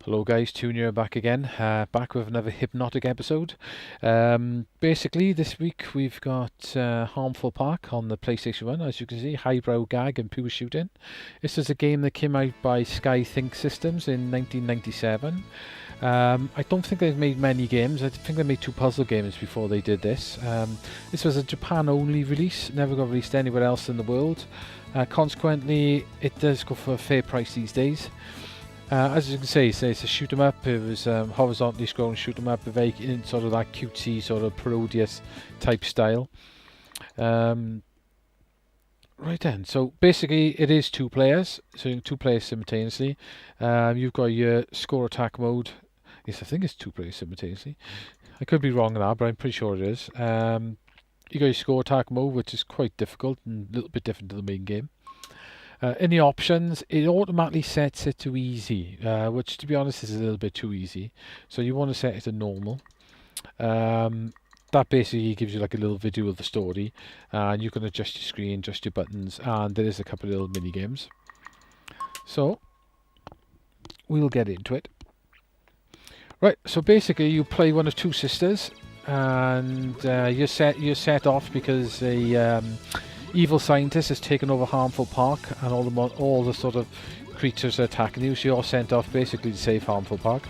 Hello guys, Tune here back again, back with another hypnotic episode. Basically this week we've got Harmful Park on the PlayStation 1, as you can see, highbrow gag and pure shooting. This is a game that came out by Sky Think Systems in 1997. I don't think they've made many games. I think they made two puzzle games before they did this. This was a Japan only release, never got released anywhere else in the world. Consequently, it does go for a fair price these days. As you can see, it's a shoot 'em up. It was horizontally scrolling shoot 'em up, very in sort of that cutesy sort of Parodius type style. Right then, so basically it is two players, so two players simultaneously. You've got your score attack mode. Yes, I think it's two players simultaneously. I could be wrong on that, but I'm pretty sure it is. You got your score attack mode, which is quite difficult and a little bit different to the main game. In the options, it automatically sets it to easy, which to be honest is a little bit too easy. So you want to set it to normal. That basically gives you like a little video of the story, and you can adjust your screen, adjust your buttons, and there is a couple of little mini games. So we'll get into it. Right, so basically you play one of two sisters, and you're set off because a evil scientist has taken over Harmful Park, and all the sort of creatures are attacking you. So you're sent off basically to save Harmful Park.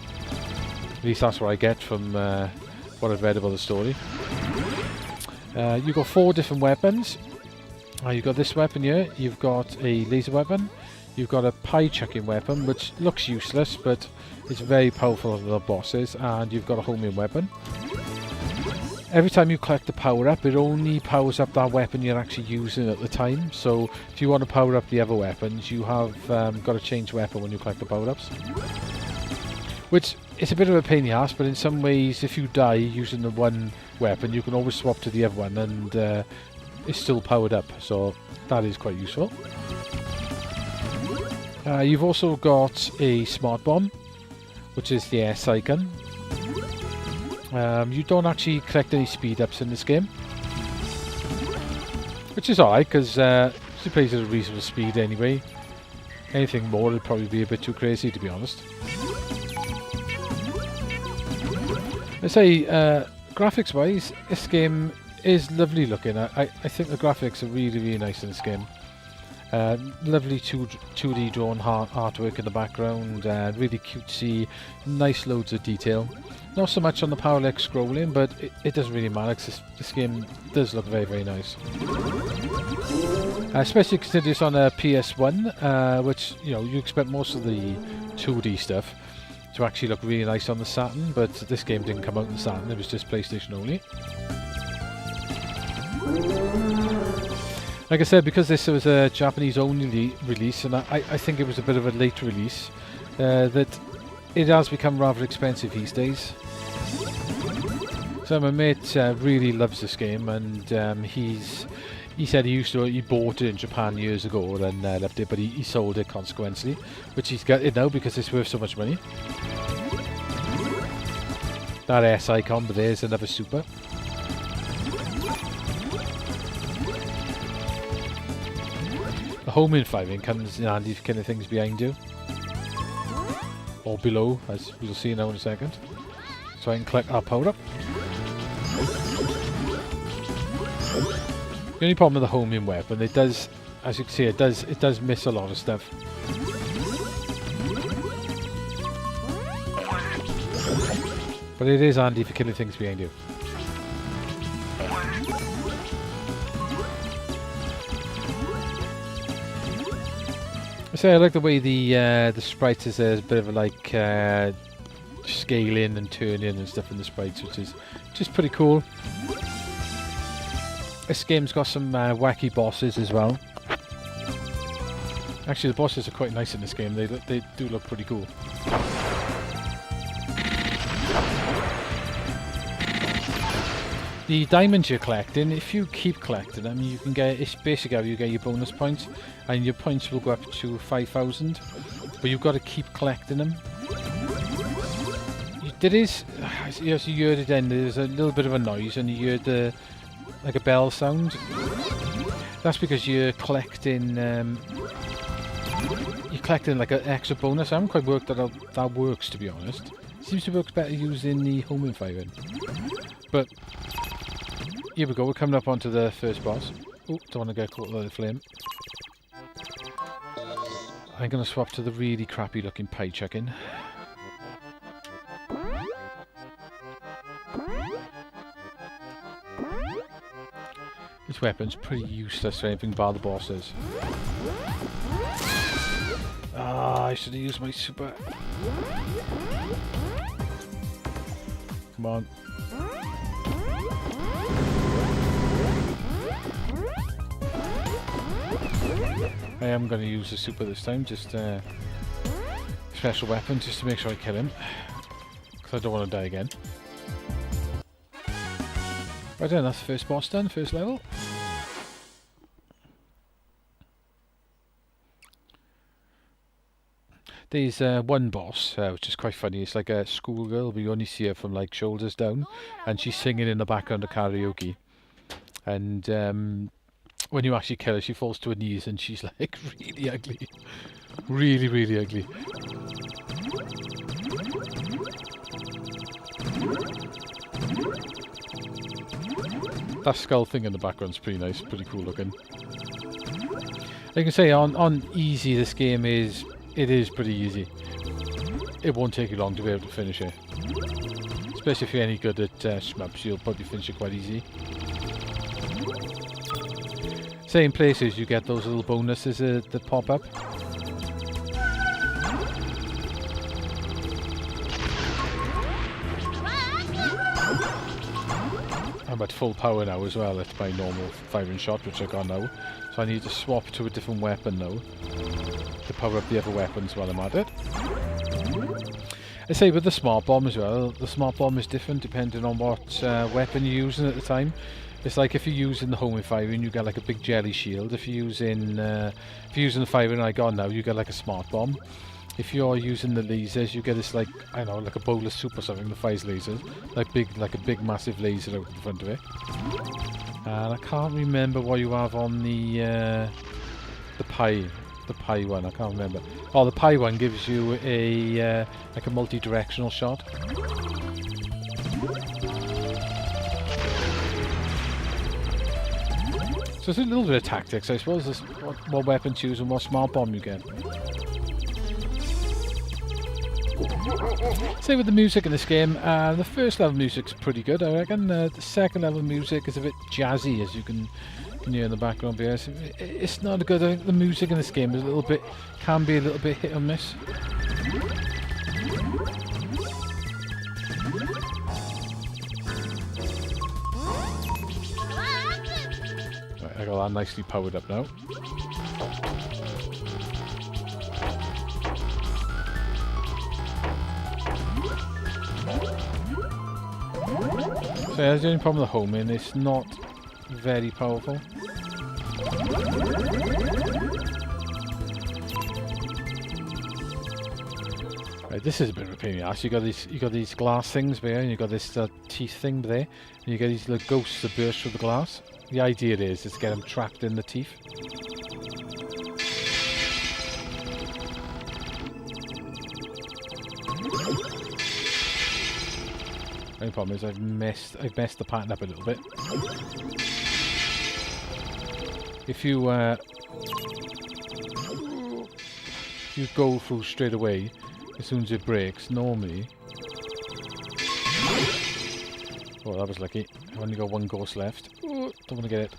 At least that's what I get from what I've read about the story. You've got four different weapons. You've got this weapon here. You've got a laser weapon. You've got a pie chucking weapon, which looks useless, but it's very powerful on the bosses. And you've got a homing weapon. Every time you collect the power up, it only powers up that weapon you're actually using at the time. So if you want to power up the other weapons, you have got to change weapon when you collect the power ups. Which is a bit of a pain in the ass, but in some ways, if you die using the one weapon, you can always swap to the other one, and it's still powered up. So that is quite useful. You've also got a smart bomb, which is the air sight gun. You don't actually collect any speed ups in this game, which is alright because it plays at a reasonable speed anyway. Anything more would probably be a bit too crazy, to be honest. I say, graphics wise, this game is lovely looking. I think the graphics are really, really nice in this game. Lovely 2D drawn artwork in the background, really cutesy, nice loads of detail. Not so much on the parallax scrolling, but it doesn't really matter because this game does look very, very nice. Especially considering it's on a PS1, which, you know, you expect most of the 2D stuff to actually look really nice on the Saturn, but this game didn't come out on the Saturn, it was just PlayStation only. Like I said, because this was a Japanese only release, and I think it was a bit of a late release, that it has become rather expensive these days. So my mate really loves this game, and he said he bought it in Japan years ago and left it, but he sold it consequently, which he's got it now because it's worth so much money. That S icon, but there's another super. The homing firing comes in handy for killing things behind you. Or below, as we'll see now in a second. So I can collect our power up. The only problem with the homing weapon, it does, as you can see, it does miss a lot of stuff. But it is handy for killing things behind you. I like the way the sprites is there's a bit of a like scaling and turning and stuff in the sprites, which is just pretty cool. This game's got some wacky bosses as well. Actually, the bosses are quite nice in this game. They do look pretty cool. The diamonds you're collecting, if you keep collecting them, you can get, it's basically how you get your bonus points, and your points will go up to 5,000, but you've got to keep collecting them. There is, as you heard it then, there's a little bit of a noise, and you heard like a bell sound. That's because you're collecting collecting like an extra bonus. I haven't quite worked that out. That works, to be honest. Seems to work better using the homing firing. But here we go. We're coming up onto the first boss. Oh, don't want to get caught by the flame. I'm going to swap to the really crappy looking pie chicken. This weapon's pretty useless for anything bar the bosses. Ah, I should have used my super. Come on. I am going to use the super this time, just special weapon, just to make sure I kill him. Because I don't want to die again. Right then, that's the first boss done, first level. There's one boss, which is quite funny. It's like a schoolgirl, but you only see her from like shoulders down, and she's singing in the background of karaoke. And when you actually kill her, she falls to her knees, and she's like really ugly, really, really ugly. That skull thing in the background's pretty nice, pretty cool looking. I can say on easy, this game is. It is pretty easy. It won't take you long to be able to finish it. Especially if you're any good at shmups, you'll probably finish it quite easy. Same places you get those little bonuses that pop up. I'm at full power now as well at my normal firing shot, which I got now. So I need to swap to a different weapon now to power up the other weapons while I'm at it. I say with the smart bomb as well, the smart bomb is different depending on what weapon you're using at the time. It's like if you're using the homing firing, you get like a big jelly shield. If you're using the firing I got now, you get like a smart bomb. If you're using the lasers, you get this like, I don't know, like a bowl of soup or something that fires lasers, like a big massive laser out in front of it. And I can't remember what you have on the pie one. I can't remember. Oh, the pie one gives you a like a multi-directional shot. So it's a little bit of tactics, I suppose. It's what weapon choose and what smart bomb you get. Same with the music in this game. The first level music's pretty good, I reckon. The second level music is a bit jazzy, as you can hear in the background. But yes, it's not good. I think the music in this game is can be a little bit hit or miss. Right, I got that nicely powered up now. So yeah, the only problem with the homing, it's not very powerful. Right, this is a bit of a pain in the ass. You got these glass things there, and you got this teeth thing there, and you get these little ghosts that burst through the glass. The idea is to get them trapped in the teeth. The only problem is I've messed the pattern up a little bit. If you go through straight away, as soon as it breaks, normally... Oh, that was lucky. I've only got one ghost left. Oh, don't want to get it.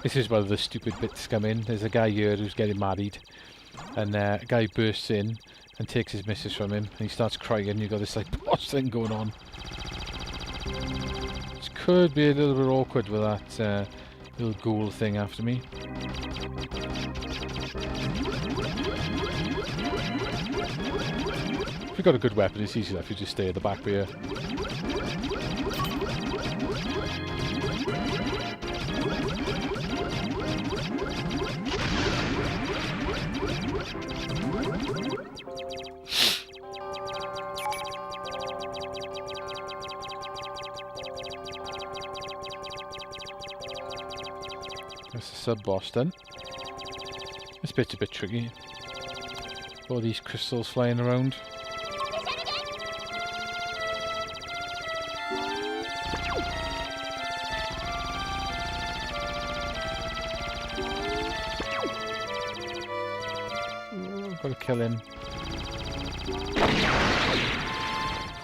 This is where the stupid bits come in. There's a guy here who's getting married, and a guy bursts in and takes his missus from him, and he starts crying, and you've got this like boss thing going on. This could be a little bit awkward with that little ghoul thing after me. If you've got a good weapon, it's easy enough. You just stay at the back here. That's the sub-boss done. This bit's a bit tricky. All these crystals flying around. Gotta kill him.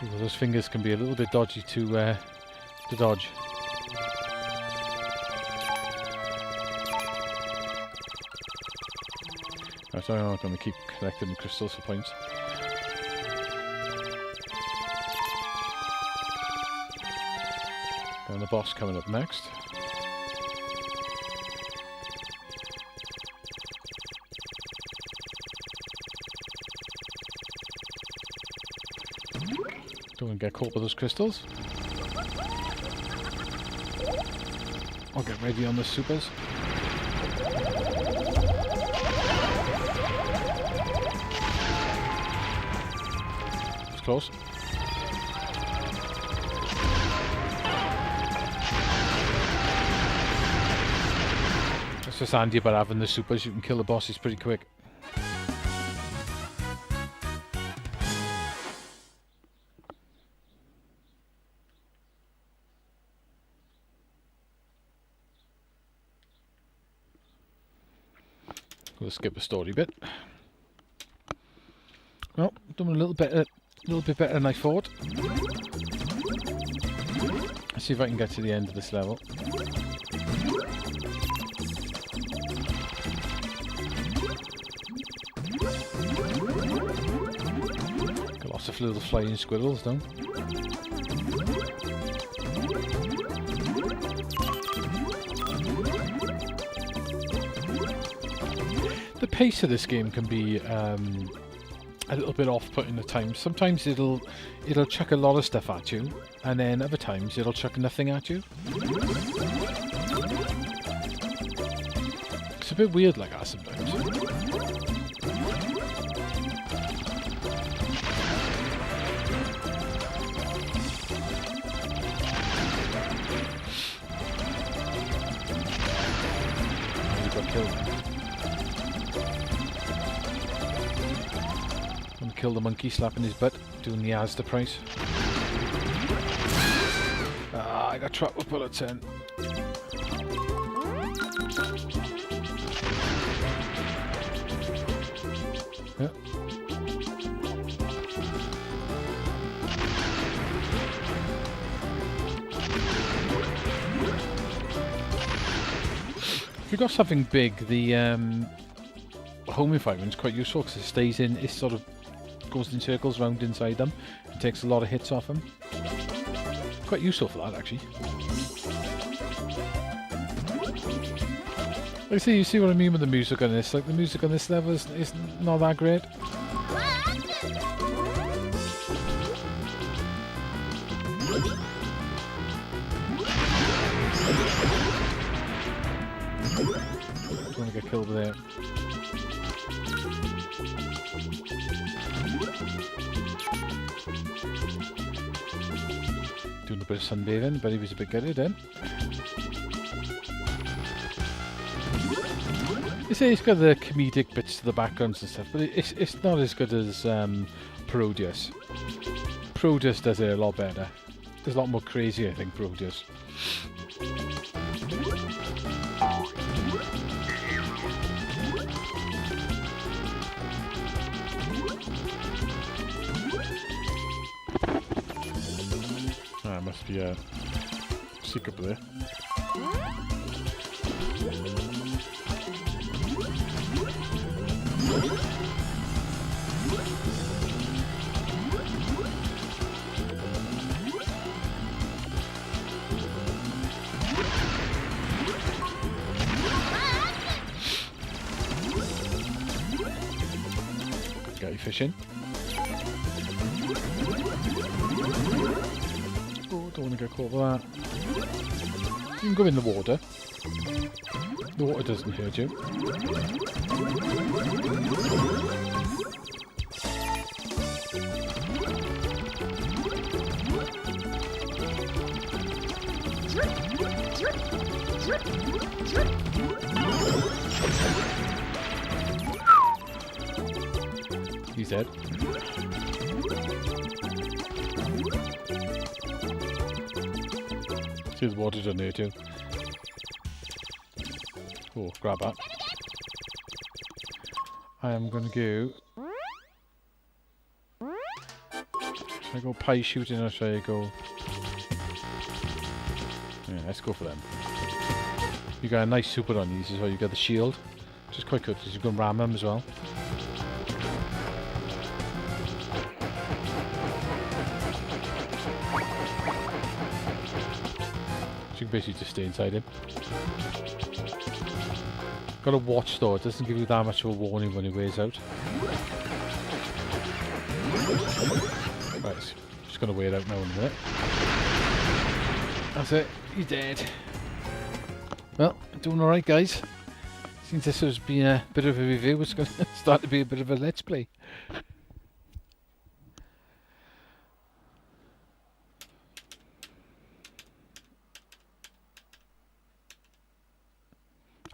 Ooh, those fingers can be a little bit dodgy to dodge. So I'm going to keep collecting the crystals for points. And the boss coming up next. Don't want to get caught with those crystals. I'll get ready on the supers. Close. That's just handy about having the supers. You can kill the bosses pretty quick. We'll skip a story bit. Well, done a little bit better than I thought. Let's see if I can get to the end of this level. Got lots of little flying squirrels though. The pace of this game can be a little bit off-putting at times. Sometimes it'll chuck a lot of stuff at you, and then other times it'll chuck nothing at you. It's a bit weird like that sometimes. You got killed. Kill the monkey, slapping his butt, doing the Asda price. Ah, I got trapped with bullets in. Yeah. If you've got something big, the home environment's quite useful because it stays in, it sort of goes in circles round inside them and takes a lot of hits off them. Quite useful for that actually. Like you see what I mean with the music on this? Like the music on this level is not that great. Don't want to get killed there. Doing a bit of sunbathing, but he was a bit gutted then. You say it's got the comedic bits to the backgrounds and stuff, but it's not as good as Parodius. Parodius does it a lot better. There's a lot more crazy, I think, Parodius. Ah, must be a secret there. Got you fishing. Oh, don't want to get caught with that. You can go in the water. The water doesn't hurt you. he's dead. See the water down there too. Oh, grab that. I am going to go... Should I go pie shooting or should I go... Yeah, let's go for them. You got a nice super on these as well. You got the shield, which is quite good because you can ram them as well. So you can basically just stay inside him. Got to watch though, it doesn't give you that much of a warning when he wears out. Right, just going to wear out now in a minute. That's it, he's dead. Well, doing alright guys. Since this has been a bit of a review, it's going to start to be a bit of a let's play.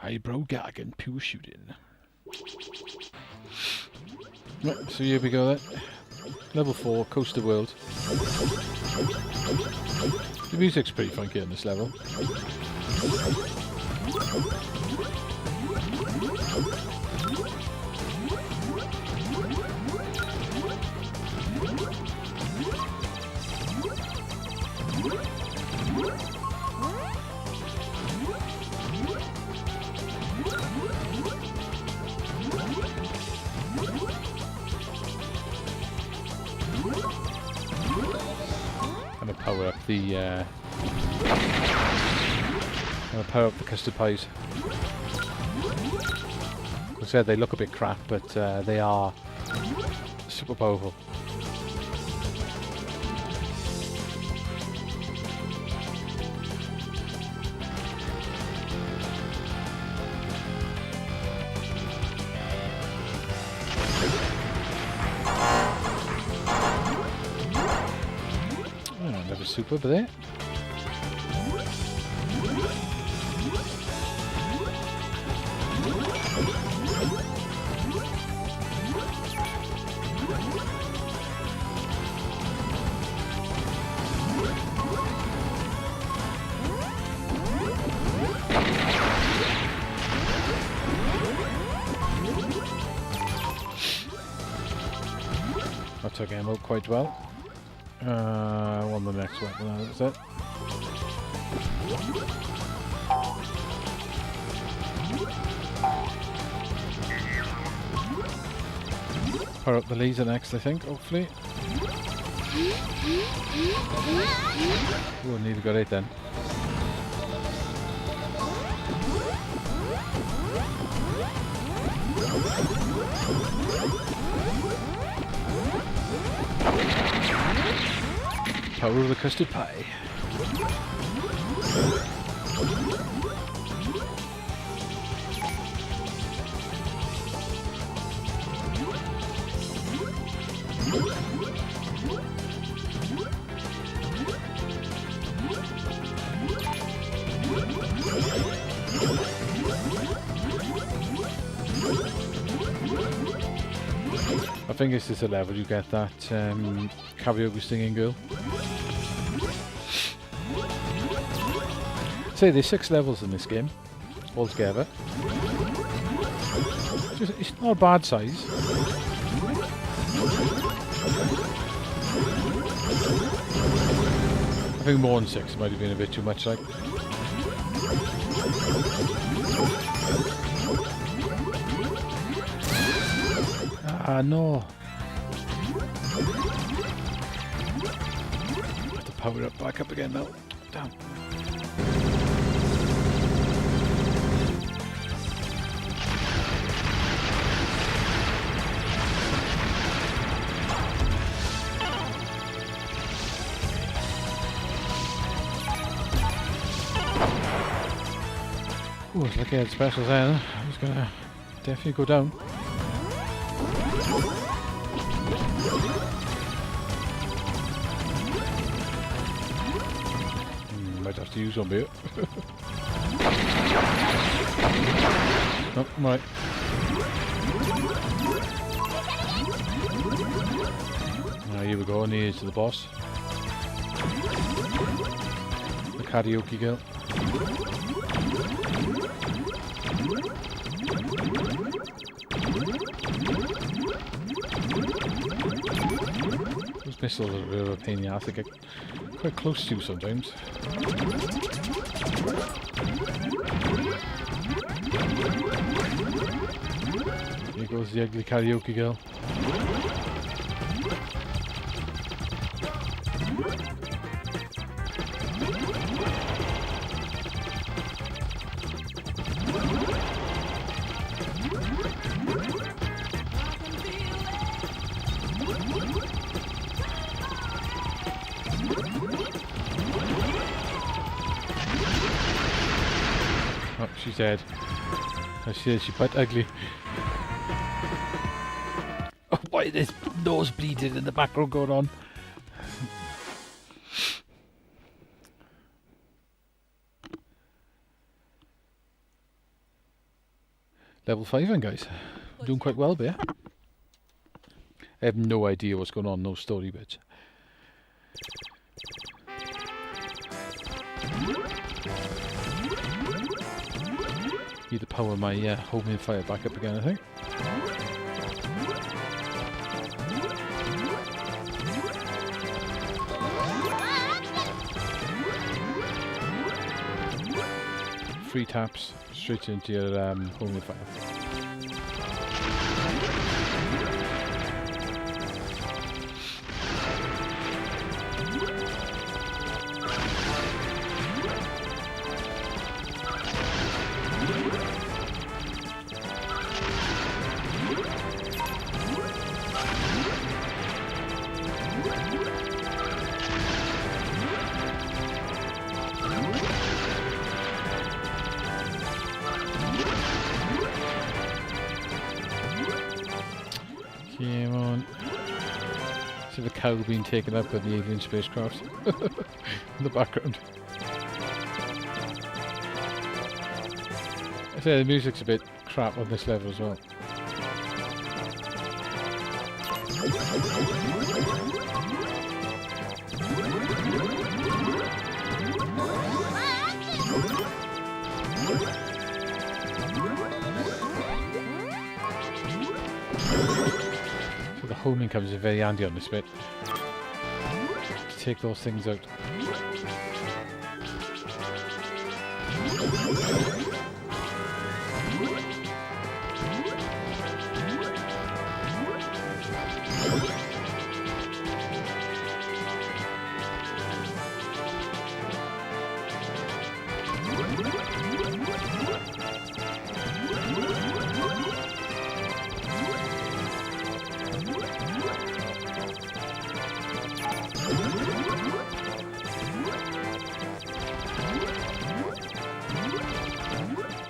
Eyebrow gag and pure shooting. Right, so here we go then. Level 4, Coast of World. The music's pretty funky on this level. Power up the power up the custard pies. Like I said, they look a bit crap, but they are super powerful. Super over there. That took him out quite well. On the next weapon, that's it. Power up the laser next, I think, hopefully. Oh, nearly got it then. Power of the custard pie. I think this is a level you get that karaoke singing girl. Say there's 6 levels in this game altogether. It's not a bad size. I think more than 6 might have been a bit too much, like. Ah, no. Have to power it back up again now. Damn. Ooh, it's like I had specials there. I was gonna definitely go down. Might have to use one bit. Oh, right. Here we go, near to the boss. The karaoke girl. Those missiles are a bit of a pain in the ass. They get quite close to you sometimes. Here goes the ugly karaoke girl. Oh, she's dead. Oh, she's quite ugly. Oh, why there's nose bleeding in the background going on? Level 5 then, guys. We're doing quite well there. I have no idea what's going on, no story bits. Need to power my homing fire back up again, I think. Three taps straight into your homing fire. Come on. See the cow being taken up by the alien spacecraft in the background. I say the music's a bit crap on this level as well. The homing comes in very handy on this bit to take those things out.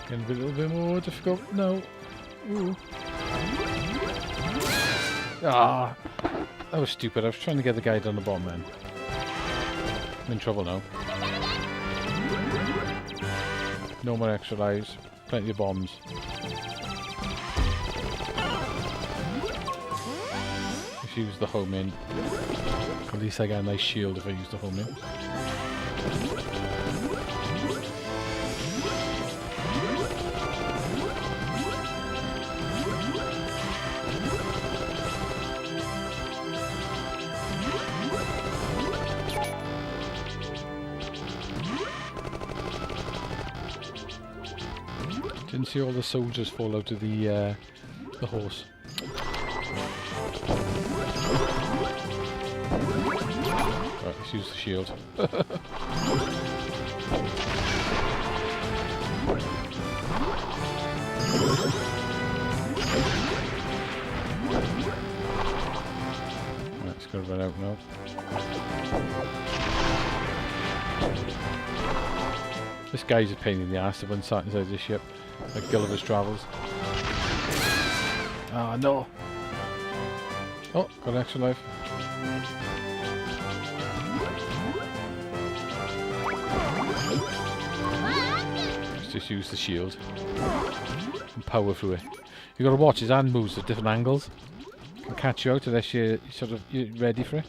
Getting a little bit more difficult. No. Ooh. Ah, that was stupid. I was trying to get the guy down the bomb then. I'm in trouble now. No more extra lives. Plenty of bombs. If you use the home in, at least I get a nice shield if I use the home in. Didn't see all the soldiers fall out of the horse. Right, let's use the shield. Right, it's gonna run out now. This guy's a pain in the ass to run sat inside this ship, like Gulliver's Travels. Ah, no! Oh, got an extra life. Let's just use the shield and power through it. You gotta watch, his hand moves at different angles. I'll catch you out unless you're ready for it.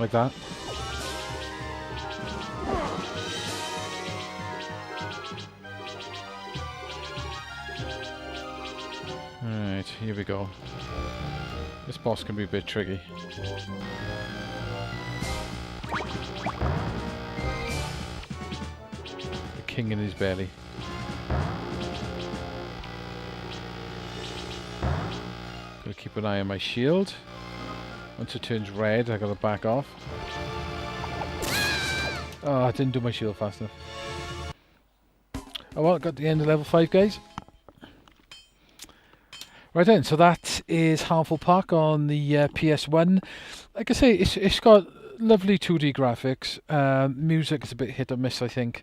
Like that. Alright, here we go. This boss can be a bit tricky. The king in his belly. Gotta keep an eye on my shield. Once it turns red, I gotta back off. Oh, I didn't do my shield fast enough. Oh well, got the end of level 5, guys. Right then, so that is Harmful Park on the PS1. Like I say, it's got lovely 2D graphics. Music is a bit hit or miss, I think.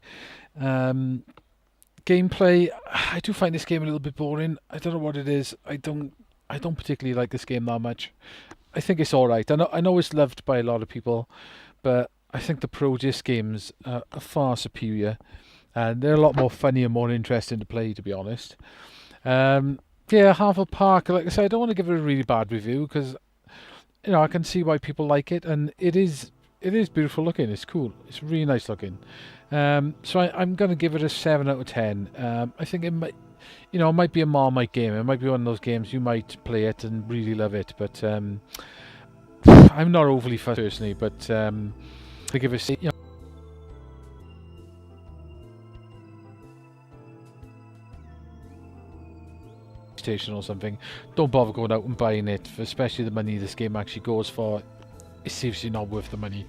Gameplay, I do find this game a little bit boring. I don't know what it is. I don't particularly like this game that much. I think it's alright. I know it's loved by a lot of people, but I think the Parodius games are far superior. And they're a lot more funny and more interesting to play, to be honest. Yeah, Harmful Park, like I said, I don't want to give it a really bad review because, you know, I can see why people like it, and it is beautiful looking. It's cool. It's really nice looking. So I'm going to give it a 7 out of 10. I think it might, you know, it might be a Marmite game. It might be one of those games you might play it and really love it, but I'm not overly fussed personally. But to give it, you know, or something, don't bother going out and buying it, for especially the money this game actually goes for. It's seriously not worth the money.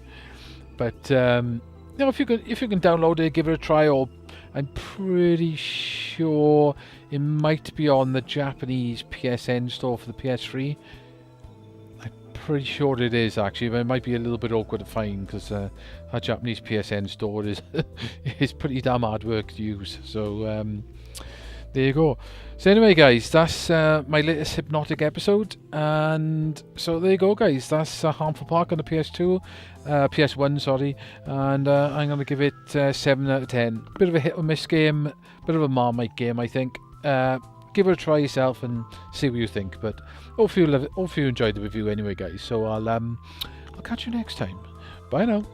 But you know, if you can download it, give it a try. Or I'm pretty sure it might be on the Japanese PSN store for the PS3. I'm pretty sure it is actually, but it might be a little bit awkward to find because our Japanese PSN store is pretty damn hard work to use. So there you go. So anyway, guys, that's my latest Hypnotic episode, and so there you go, guys. That's Harmful Park on the PS1, sorry, and I'm going to give it 7 out of 10. Bit of a hit or miss game, bit of a Marmite game, I think. Give it a try yourself and see what you think. But hopefully you love it. Hopefully you enjoyed the review anyway, guys. So I'll catch you next time. Bye now.